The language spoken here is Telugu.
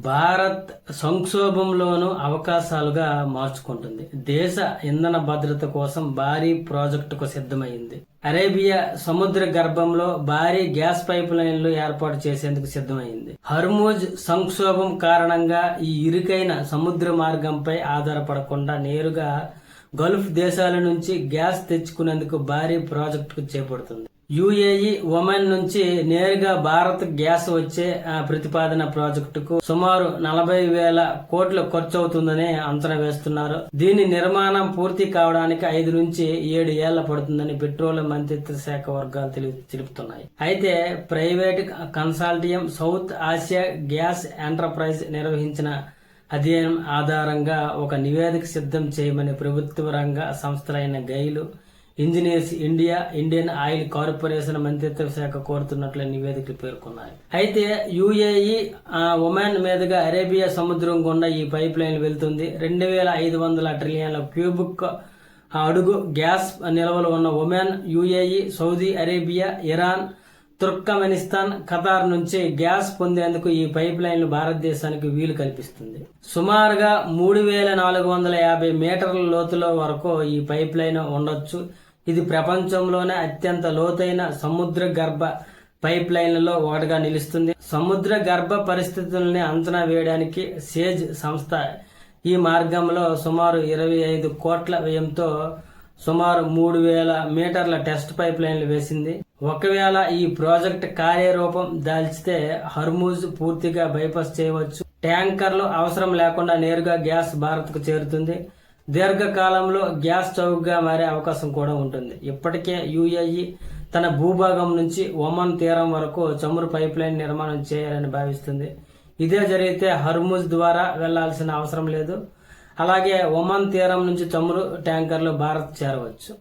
భారత్ సంక్షోభంలోనూ అవకాశాలుగా మార్చుకుంటుంది. దేశ ఇంధన భద్రత కోసం భారీ ప్రాజెక్టుకు సిద్ధమైంది. అరేబియా సముద్ర గర్భంలో భారీ గ్యాస్ పైప్ లైన్లు ఏర్పాటు చేసేందుకు సిద్ధమైంది. హర్మూజ్ సంక్షోభం కారణంగా ఈ ఇరుకైన సముద్ర మార్గంపై ఆధారపడకుండా నేరుగా గల్ఫ్ దేశాల నుంచి గ్యాస్ తెచ్చుకునేందుకు భారీ ప్రాజెక్టుకు చేపడుతుంది. యుఏఈ, ఒమన్ నుంచి నేరుగా భారత్ గ్యాస్ వచ్చే ప్రతిపాదన ప్రాజెక్టుకు సుమారు 40,000 కోట్లు ఖర్చు అవుతుందని అంచనా వేస్తున్నారు. దీని నిర్మాణం పూర్తి కావడానికి 5 నుంచి 7 ఏళ్ల పడుతుందని పెట్రోలియం మంత్రిత్వ శాఖ వర్గాలు తెలుపుతున్నాయి. అయితే private consortium South Asia Gas Enterprise నిర్వహించిన అధ్యయనం ఆధారంగా ఒక నివేదిక సిద్ధం చేయమని ప్రభుత్వ రంగ సంస్థలైన GAIL, Engineers India, Indian Oil Corporation మంత్రిత్వ శాఖ కోరుతున్నట్లు నివేదికలు పేర్కొన్నాయి. అయితే యుఏఈ, ఒమాన్ మీదుగా అరేబియా సముద్రం గుండా ఈ పైప్ లైన్ వెళ్తుంది. 2,500 ట్రిలియన్ల క్యూబిక్ అడుగు గ్యాస్ నిల్వలు ఉన్న Oman, UAE, Saudi Arabia, Iran, Turkmenistan, Qatar నుంచి గ్యాస్ పొందేందుకు ఈ పైప్ లైన్లు భారతదేశానికి వీలు కల్పిస్తుంది. సుమారుగా 3,450 మీటర్ల లోతులో వరకు ఈ పైప్ లైన్ ఉండొచ్చు. ఇది ప్రపంచంలోనే అత్యంత లోతైన సముద్ర గర్భ పైప్ లైన్లలో ఒకటిగా నిలుస్తుంది. సముద్ర గర్భ పరిస్థితుల్ని అంచనా వేయడానికి సేజ్ సంస్థ ఈ మార్గంలో సుమారు 25 కోట్ల వ్యయంతో సుమారు 3,000 మీటర్ల టెస్ట్ పైప్ లైన్లు వేసింది. ఒకవేళ ఈ ప్రాజెక్ట్ కార్యరూపం దాల్చితే హర్మూజ్ పూర్తిగా బైపాస్ చేయవచ్చు. ట్యాంకర్లు అవసరం లేకుండా నేరుగా గ్యాస్ భారత్ కు చేరుతుంది. దీర్ఘకాలంలో గ్యాస్ చౌకగా మారే అవకాశం కూడా ఉంటుంది. ఇప్పటికే యుఏఈ తన భూభాగం నుంచి ఒమన్ తీరం వరకు చమురు పైప్ లైన్ నిర్మాణం చేయాలని భావిస్తుంది. ఇదే జరిగితే హర్మూజ్ ద్వారా వెళ్లాల్సిన అవసరం లేదు. అలాగే ఒమన్ తీరం నుంచి చమురు ట్యాంకర్లు భారత్ చేరవచ్చు.